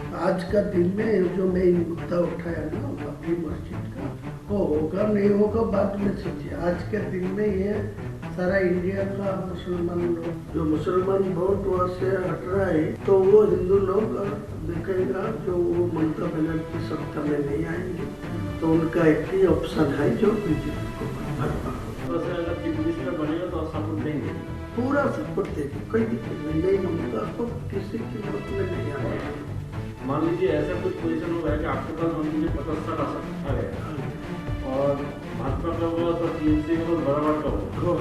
आज का दिन में जो मैं ये मुद्दा उठाया ना बाबरी मस्जिद का, वो होगा नहीं होगा बाद में सोचिए। आज के दिन में ये सारा इंडिया का मुसलमान लोग, जो मुसलमान वोट वहाँ से हट रहा है, तो वो हिंदू लोग देखेगा जो वो ममता बनर्जी सत्ता में नहीं आएंगे, तो उनका एक ही ऑप्शन है जो बीजेपी को भरवा। अगर चीफ मिनिस्टर बनेगा तो सपोर्ट देंगे, पूरा सपोर्ट देंगे, कोई दिक्कत नहीं। नई ममता को किसी की मत में नहीं आएगा। मान लीजिए ऐसा कुछ पोजीशन हो गया कि आपके पास मान लीजिए 50 साल आ गया और भाजपा का हुआ तो टीएमसी का बराबर का हो,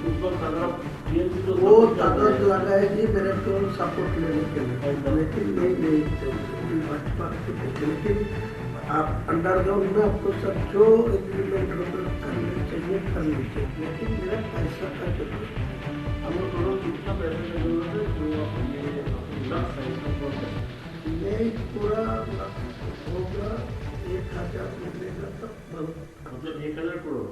उस वक्त अगर टीएमसी को वो ताकत लगाएगी मेरे को सपोर्ट लेने के लिए, लेकिन नहीं भाजपा को देखे। लेकिन आप अंडरग्राउंड में आपको सब जो एग्रीमेंट करने चाहिए करनी चाहिए, लेकिन मेरा पैसा का जरूरत है। हमको दोनों कितना पैसे की जरूरत है जो अपने लक्ष्य है इसको नहीं पूरा होगा 1000 मिलेगा तब बहुत। मतलब 1000 करोड़।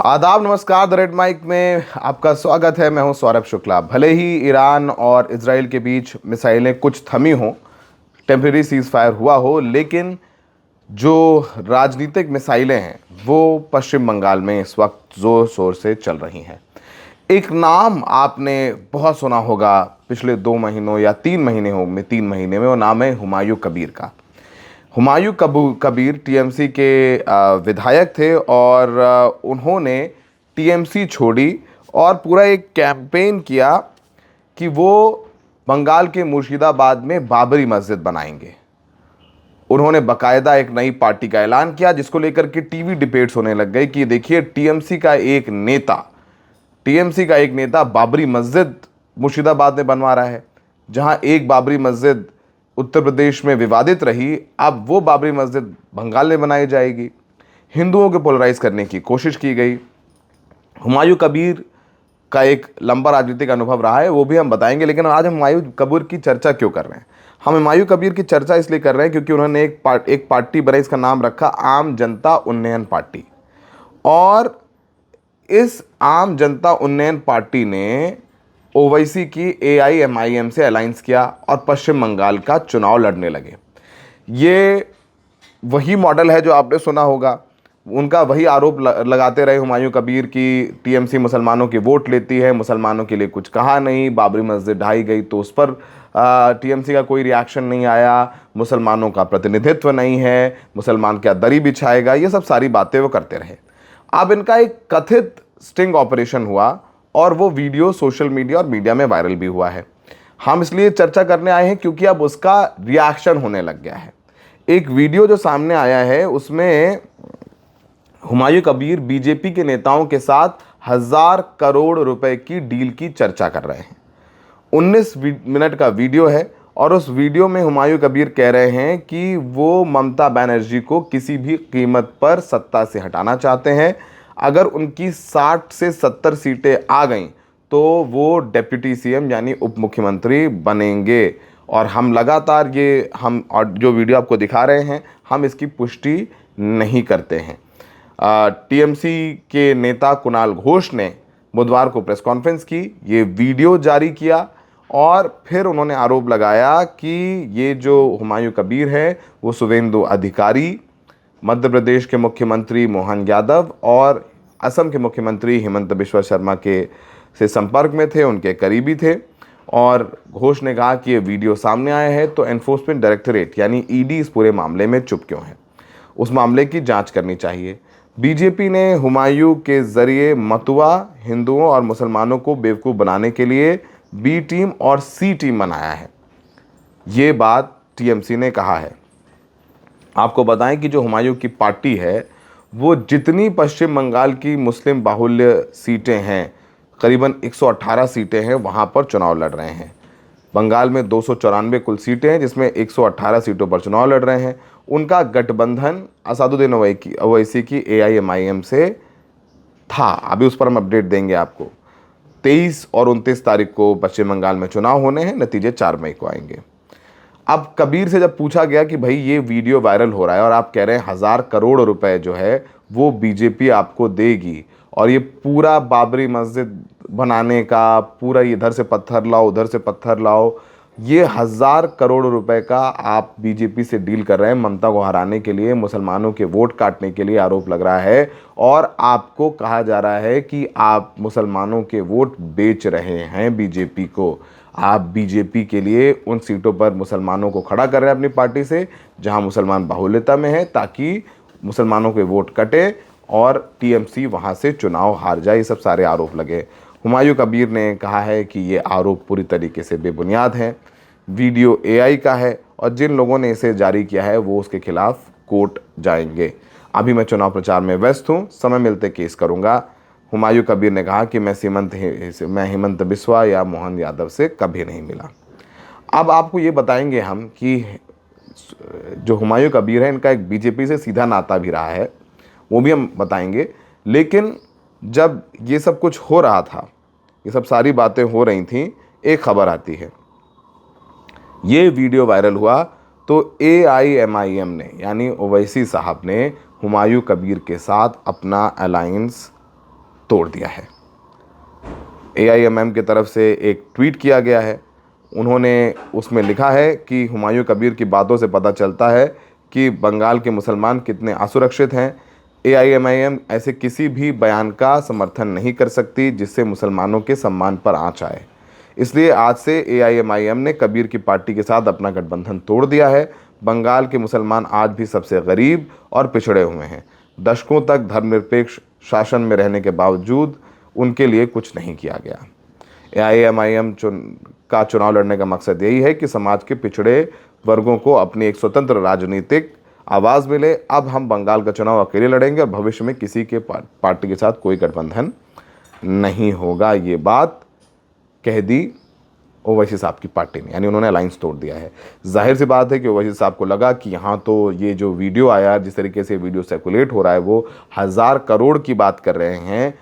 आदाब, नमस्कार। द रेड माइक में आपका स्वागत है। मैं हूं सौरभ शुक्ला। भले ही ईरान और इजराइल के बीच मिसाइलें कुछ थमी हों, टेम्परेरी सीज फायर हुआ हो, लेकिन जो राजनीतिक मिसाइलें हैं वो पश्चिम बंगाल में इस वक्त ज़ोर शोर से चल रही हैं। एक नाम आपने बहुत सुना होगा पिछले 2 महीनों या 3 महीने हो में 3 महीने में, वो नाम है हुमायूं कबीर का। हुमायूं कबीर टीएमसी के विधायक थे और उन्होंने टीएमसी छोड़ी और पूरा एक कैंपेन किया कि वो बंगाल के मुर्शिदाबाद में बाबरी मस्जिद बनाएंगे। उन्होंने बाकायदा एक नई पार्टी का ऐलान किया, जिसको लेकर के टीवी डिबेट्स होने लग गई कि देखिए टीएमसी का एक नेता बाबरी मस्जिद मुर्शिदाबाद में बनवा रहा है। जहां एक बाबरी मस्जिद उत्तर प्रदेश में विवादित रही, अब वो बाबरी मस्जिद बंगाल में बनाई जाएगी। हिंदुओं को पोलराइज करने की कोशिश की गई। हुमायूं कबीर का एक लंबा राजनीतिक अनुभव रहा है, वो भी हम बताएंगे। लेकिन आज हम हुमायूं कबीर की चर्चा क्यों कर रहे हैं? हम हुमायूं कबीर की चर्चा इसलिए कर रहे हैं क्योंकि उन्होंने एक पार्टी बनाई, इसका नाम रखा आम जनता उन्नयन पार्टी। और इस आम जनता उन्नयन पार्टी ने ओवैसी की AIMIM से अलायंस किया और पश्चिम बंगाल का चुनाव लड़ने लगे। ये वही मॉडल है जो आपने सुना होगा। उनका वही आरोप लगाते रहे हुमायूं कबीर की टीएमसी मुसलमानों के वोट लेती है, मुसलमानों के लिए कुछ कहा नहीं, बाबरी मस्जिद ढाई गई तो उस पर टीएमसी का कोई रिएक्शन नहीं आया, मुसलमानों का प्रतिनिधित्व नहीं है, मुसलमान क्या दरी बिछाएगा, ये सब सारी बातें वो करते रहे। अब इनका एक कथित स्टिंग ऑपरेशन हुआ और वो वीडियो सोशल मीडिया और मीडिया में वायरल भी हुआ है। हम इसलिए चर्चा करने आए हैं क्योंकि अब उसका रिएक्शन होने लग गया है। एक वीडियो जो सामने आया है उसमें हुमायूं कबीर बीजेपी के नेताओं के साथ 1000 करोड़ रुपए की डील की चर्चा कर रहे हैं। 19 मिनट का वीडियो है और उस वीडियो में हुमायूं कबीर कह रहे हैं कि वो ममता बनर्जी को किसी भी कीमत पर सत्ता से हटाना चाहते हैं। अगर उनकी 60 से 70 सीटें आ गईं तो वो डिप्टी सीएम यानी उप मुख्यमंत्री बनेंगे। और हम लगातार हम और जो वीडियो आपको दिखा रहे हैं, हम इसकी पुष्टि नहीं करते हैं। टीएमसी के नेता कुणाल घोष ने बुधवार को प्रेस कॉन्फ्रेंस की, ये वीडियो जारी किया और फिर उन्होंने आरोप लगाया कि ये जो हुमायूं कबीर है वो शुवेंदु अधिकारी, मध्य प्रदेश के मुख्यमंत्री मोहन यादव और असम के मुख्यमंत्री हिमंत बिश्वा शर्मा से संपर्क में थे, उनके करीबी थे। और घोष ने कहा कि ये वीडियो सामने आया है तो एनफोर्समेंट डायरेक्टरेट यानी ईडी इस पूरे मामले में चुप क्यों है, उस मामले की जांच करनी चाहिए। बीजेपी ने हुमायूं के जरिए मतुआ हिंदुओं और मुसलमानों को बेवकूफ़ बनाने के लिए बी टीम और सी टीम बनाया है, ये बात टीएमसी ने कहा है। आपको बताएं कि जो हुमायूं की पार्टी है वो जितनी पश्चिम बंगाल की मुस्लिम बाहुल्य सीटें हैं, करीबन 118 सीटें हैं, वहाँ पर चुनाव लड़ रहे हैं। बंगाल में 294 कुल सीटें हैं, जिसमें 118 सीटों पर चुनाव लड़ रहे हैं। उनका गठबंधन असदुद्दीन ओवैसी की AIMIM से था। अभी उस पर हम अपडेट देंगे आपको। 23 और 29 तारीख को पश्चिम बंगाल में चुनाव होने हैं, नतीजे 4 मई को आएंगे। अब कबीर से जब पूछा गया कि भाई ये वीडियो वायरल हो रहा है और आप कह रहे हैं 1000 करोड़ रुपए जो है वो बीजेपी आपको देगी और ये पूरा बाबरी मस्जिद बनाने का पूरा इधर से पत्थर लाओ उधर से पत्थर लाओ, ये 1000 करोड़ रुपए का आप बीजेपी से डील कर रहे हैं ममता को हराने के लिए, मुसलमानों के वोट काटने के लिए आरोप लग रहा है। और आपको कहा जा रहा है कि आप मुसलमानों के वोट बेच रहे हैं बीजेपी को। आप बीजेपी के लिए उन सीटों पर मुसलमानों को खड़ा कर रहे हैं अपनी पार्टी से जहां मुसलमान बाहुल्यता में है, ताकि मुसलमानों के वोट कटे और टीएमसी वहां से चुनाव हार जाए। ये सब सारे आरोप लगे। हुमायूं कबीर ने कहा है कि ये आरोप पूरी तरीके से बेबुनियाद हैं। वीडियो एआई का है और जिन लोगों ने इसे जारी किया है वो उसके खिलाफ कोर्ट जाएंगे। अभी मैं चुनाव प्रचार में व्यस्त हूँ, समय मिलते केस करूँगा। हुमायूं कबीर ने कहा कि मैं हेमंत बिस्वा या मोहन यादव से कभी नहीं मिला। अब आपको ये बताएंगे हम कि जो हुमायूं कबीर है इनका एक बीजेपी से सीधा नाता भी रहा है, वो भी हम बताएंगे। लेकिन जब ये सब कुछ हो रहा था, ये सब सारी बातें हो रही थी, एक खबर आती है, ये वीडियो वायरल हुआ तो AIMIM ने यानी ओवैसी साहब ने हुमायूं कबीर के साथ अपना अलायंस तोड़ दिया है। AIMIM की तरफ से एक ट्वीट किया गया है। उन्होंने उसमें लिखा है कि हुमायूं कबीर की बातों से पता चलता है कि बंगाल के मुसलमान कितने असुरक्षित हैं। AIMIM ऐसे किसी भी बयान का समर्थन नहीं कर सकती जिससे मुसलमानों के सम्मान पर आंच आए। इसलिए आज से AIMIM ने कबीर की पार्टी के साथ अपना गठबंधन तोड़ दिया है। बंगाल के मुसलमान आज भी सबसे गरीब और पिछड़े हुए हैं। दशकों तक धर्मनिरपेक्ष शासन में रहने के बावजूद उनके लिए कुछ नहीं किया गया। AIMIM का चुनाव लड़ने का मकसद यही है कि समाज के पिछड़े वर्गों को अपनी एक स्वतंत्र राजनीतिक आवाज़ मिले। अब हम बंगाल का चुनाव अकेले लड़ेंगे और भविष्य में किसी के पार्टी के साथ कोई गठबंधन नहीं होगा। ये बात कह दी ओवैसी साहब की पार्टी ने, यानी उन्होंने अलायंस तोड़ दिया है। जाहिर सी बात है कि ओवैसी साहब को लगा कि यहाँ तो ये जो वीडियो आया, जिस तरीके से वीडियो सर्कुलेट हो रहा है, वो 1000 करोड़ की बात कर रहे हैं,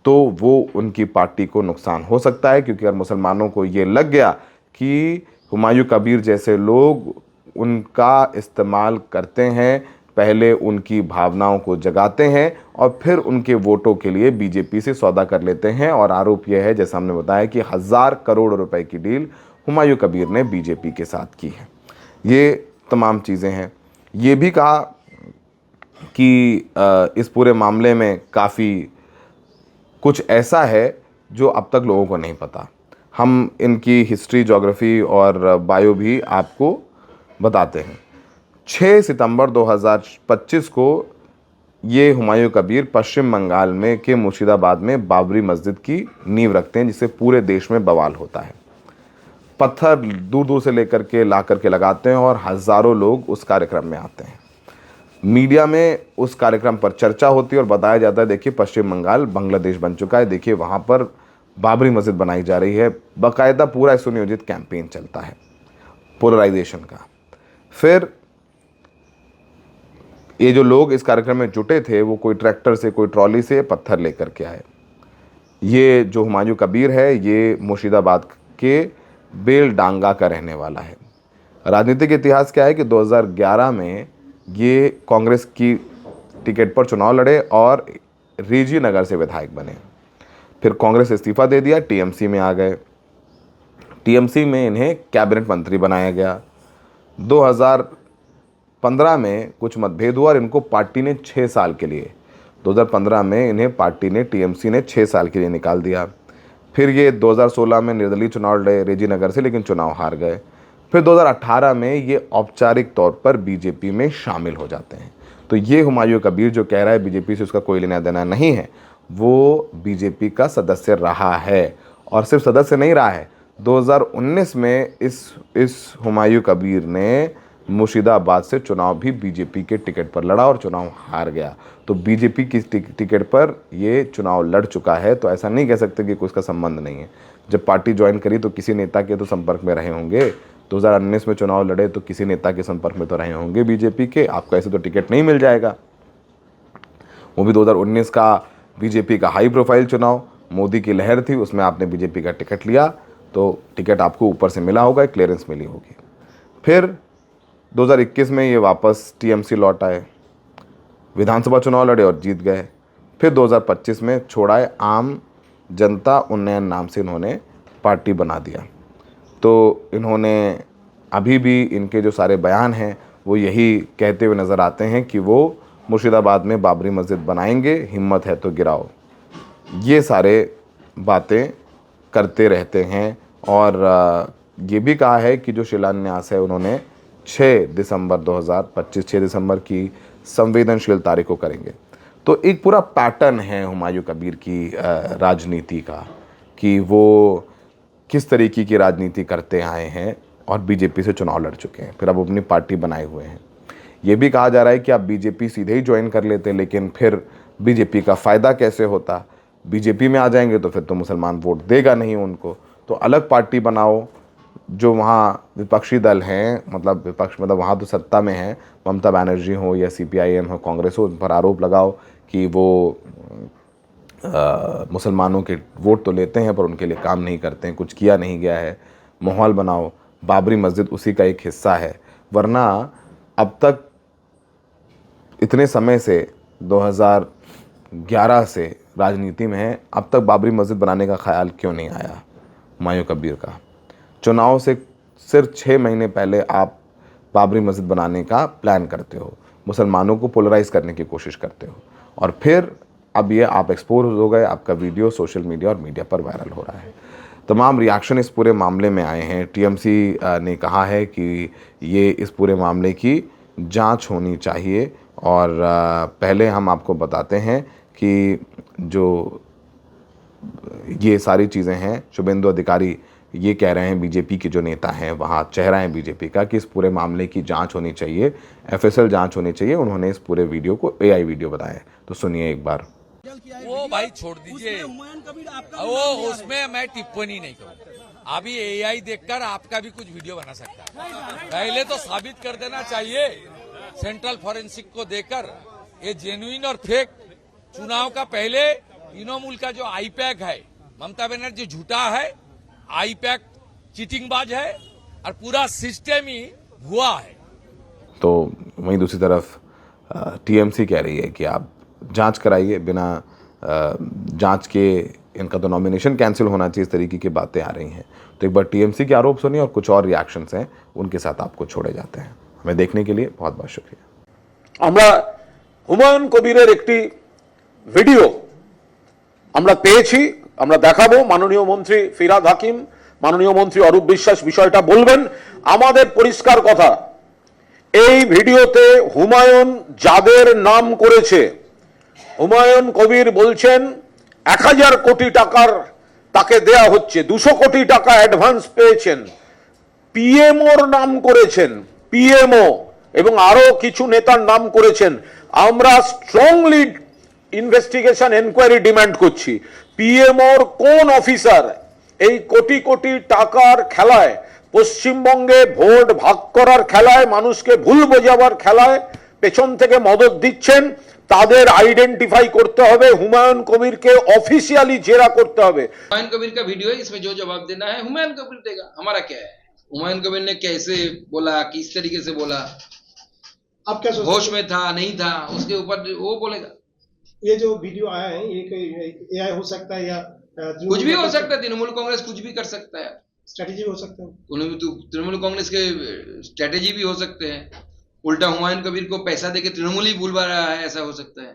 तो वो उनकी पार्टी को नुकसान हो सकता है। क्योंकि अगर मुसलमानों को ये लग गया कि हुमायूं कबीर जैसे लोग उनका इस्तेमाल करते हैं, पहले उनकी भावनाओं को जगाते हैं और फिर उनके वोटों के लिए बीजेपी से सौदा कर लेते हैं। और आरोप यह है, जैसा हमने बताया, कि 1000 करोड़ रुपए की डील हुमायूं कबीर ने बीजेपी के साथ की है। ये तमाम चीज़ें हैं। ये भी कहा कि इस पूरे मामले में काफ़ी कुछ ऐसा है जो अब तक लोगों को नहीं पता। हम इनकी हिस्ट्री, ज्योग्राफी और बायो भी आपको बताते हैं। 6 सितंबर 2025 को ये हुमायूं कबीर पश्चिम बंगाल में के मुर्शिदाबाद में बाबरी मस्जिद की नींव रखते हैं, जिससे पूरे देश में बवाल होता है। पत्थर दूर दूर से लेकर के ला करके लगाते हैं और हज़ारों लोग उस कार्यक्रम में आते हैं। मीडिया में उस कार्यक्रम पर चर्चा होती है और बताया जाता है, देखिए पश्चिम बंगाल बांग्लादेश बन चुका है, देखिए वहाँ पर बाबरी मस्जिद बनाई जा रही है। बाकायदा पूरा सुनियोजित कैंपेन चलता है पोलराइजेशन का। फिर ये जो लोग इस कार्यक्रम में जुटे थे, वो कोई ट्रैक्टर से, कोई ट्रॉली से पत्थर लेकर के आए। ये जो हुमायूं कबीर है, ये मुर्शिदाबाद के बेलडांगा का रहने वाला है। राजनीतिक इतिहास क्या है कि 2011 में ये कांग्रेस की टिकट पर चुनाव लड़े और रेजी नगर से विधायक बने। फिर कांग्रेस इस्तीफा दे दिया, टीएमसी में आ गए। टीएमसी में इन्हें कैबिनेट मंत्री बनाया गया। 2015 में कुछ मतभेद हुआ और इनको पार्टी ने 6 साल के लिए, 2015 में इन्हें पार्टी ने, टीएमसी ने 6 साल के लिए निकाल दिया। फिर ये 2016 में निर्दलीय चुनाव लड़े रेजी नगर से, लेकिन चुनाव हार गए। फिर 2018 में ये औपचारिक तौर पर बीजेपी में शामिल हो जाते हैं। तो ये हुमायूं कबीर जो कह रहा है बीजेपी से उसका कोई लेना देना नहीं है, वो बीजेपी का सदस्य रहा है। और सिर्फ सदस्य नहीं रहा है, 2019 में इस हुमायूं कबीर ने मुर्शिदाबाद से चुनाव भी बीजेपी के टिकट पर लड़ा और चुनाव हार गया। तो बीजेपी की टिकट पर ये चुनाव लड़ चुका है। तो ऐसा नहीं कह सकते कि कोई इसका संबंध नहीं है। जब पार्टी ज्वाइन करी तो किसी नेता के तो संपर्क में रहे होंगे। 2019 में चुनाव लड़े तो किसी नेता के संपर्क में तो रहे होंगे बीजेपी के। आपको ऐसे तो टिकट नहीं मिल जाएगा। वो भी 2019 का बीजेपी का हाई प्रोफाइल चुनाव, मोदी की लहर थी, उसमें आपने बीजेपी का टिकट लिया तो टिकट आपको ऊपर से मिला होगा, एक क्लियरेंस मिली होगी। फिर 2021 में ये वापस टीएमसी लौट आए, विधानसभा चुनाव लड़े और जीत गए। फिर 2025 में छोड़ाए आम जनता उन्नयन नाम से इन्होंने पार्टी बना दिया। तो इन्होंने अभी भी इनके जो सारे बयान हैं वो यही कहते हुए नज़र आते हैं कि वो मुर्शिदाबाद में बाबरी मस्जिद बनाएंगे, हिम्मत है तो गिराओ। ये सारे बातें करते रहते हैं। और ये भी कहा है कि जो शिलान्यास है उन्होंने 6 दिसंबर 2025 6 दिसंबर की संवेदनशील तारीख को करेंगे। तो एक पूरा पैटर्न है हुमायूं कबीर की राजनीति का कि वो किस तरीके की राजनीति करते आए हैं और बीजेपी से चुनाव लड़ चुके हैं, फिर अब अपनी पार्टी बनाए हुए हैं। ये भी कहा जा रहा है कि आप बीजेपी सीधे ही ज्वाइन कर लेते, लेकिन फिर बीजेपी का फ़ायदा कैसे होता, बीजेपी में आ जाएंगे तो फिर तो मुसलमान वोट देगा नहीं उनको, तो अलग पार्टी बनाओ। जो वहाँ विपक्षी दल हैं, मतलब विपक्ष मतलब वहाँ तो सत्ता में है, ममता बनर्जी हो या CPIM हो, कांग्रेस हो, उन पर आरोप लगाओ कि वो मुसलमानों के वोट तो लेते हैं पर उनके लिए काम नहीं करते हैं, कुछ किया नहीं गया है। माहौल बनाओ, बाबरी मस्जिद उसी का एक हिस्सा है। वरना अब तक इतने समय से 2011 से राजनीति में है, अब तक बाबरी मस्जिद बनाने का ख्याल क्यों नहीं आया हुमायूं कबीर का? चुनाव से सिर्फ 6 महीने पहले आप बाबरी मस्जिद बनाने का प्लान करते हो, मुसलमानों को पोलराइज करने की कोशिश करते हो, और फिर अब ये आप एक्सपोज हो गए, आपका वीडियो सोशल मीडिया और मीडिया पर वायरल हो रहा है। तमाम रिएक्शन इस पूरे मामले में आए हैं। TMC ने कहा है कि ये इस पूरे मामले की जांच होनी चाहिए। और पहले हम आपको बताते हैं कि जो ये सारी चीज़ें हैं, शुभेंदु अधिकारी ये कह रहे हैं, बीजेपी के जो नेता हैं वहाँ, चेहरा है बीजेपी का, कि इस पूरे मामले की जांच होनी चाहिए, FSL जांच होनी चाहिए। उन्होंने इस पूरे वीडियो को AI वीडियो बताया है, तो सुनिए एक बार। वो भाई छोड़ दीजिए, वो उसमें मैं टिप्पणी नहीं करूँ। अभी AI देखकर आपका भी कुछ वीडियो बना सकता है। पहले तो साबित कर देना चाहिए सेंट्रल फॉरेंसिक को देकर ये जेन्युइन और फेक। चुनाव का पहले तृणमूल का जो IPAC है, ममता बनर्जी झूठा है, IPAC चीटिंगबाज है और पूरा सिस्टम ही भुआ है। तो वहीं दूसरी तरफ TMC कह रही है कि आप जांच कराइए, बिना जांच के इनका तो नॉमिनेशन कैंसिल होना चाहिए, इस तरीके की बातें आ रही हैं। तो एक बार TMC के आरोप सुनिए और कुछ और रिएक्शंस हैं, उनके साथ आपको छोड़े जाते हैं। हमें देखने के लिए बहुत बहुत शुक्रिया। আমরা হুমায়ুন কবিরের একটি ভিডিও আমরা পেয়েছি, আমরা দেখাবো। মাননীয় মন্ত্রী ফিরহাদ হাকিম, মাননীয় মন্ত্রী অরূপ বিশ্বাস বিষয়টা বলবেন। আমাদের পরিষ্কার কথা, এই ভিডিওতে হুমায়ুন যাদের নাম করেছে, হুমায়ুন কবির বলছেন 1000 কোটি টাকার তাকে দেয়া হচ্ছে, 200 কোটি টাকা অ্যাডভান্স পেয়েছেন, পিএমওর নাম করেছেন, পিএমও এবং আরো কিছু নেতার নাম করেছেন। আমরা স্ট্রংলি ইনভেস্টিগেশন এনকোয়ারি ডিমান্ড করছি। পিএমওর কোন অফিসার এই কোটি কোটি টাকার খেলায়, পশ্চিমবঙ্গে ভোট ভাগ করার খেলায়, মানুষকে ভুল বোঝাবার খেলায় পেছন থেকে মদত দিচ্ছেন, তাদের আইডেন্টিফাই করতে হবে। হুমায়ুন কবিরকে অফিशियली জেরা करते হবে। हुमायूं कबीर का वीडियो है, इसमें जो जवाब देना है हुमायूं कबीर देगा, हमारा क्या है। हुमायूं कबीर ने कैसे बोला, किस तरीके से बोला, आप क्या सोचते होश में था नहीं था, उसके ऊपर वो बोलेगा। ये जो वीडियो आया है ये AI हो सकता है या कुछ भी हो सकता है, तृणमूल कांग्रेस कुछ भी कर सकता है, स्ट्रेटेजी हो सकता है। तृणमूल कांग्रेस के स्ट्रेटेजी भी हो सकते हैं। उल्टा हुमायूं कबीर को पैसा देके तृणमूल ही बुलवा रहा है, ऐसा हो सकता है।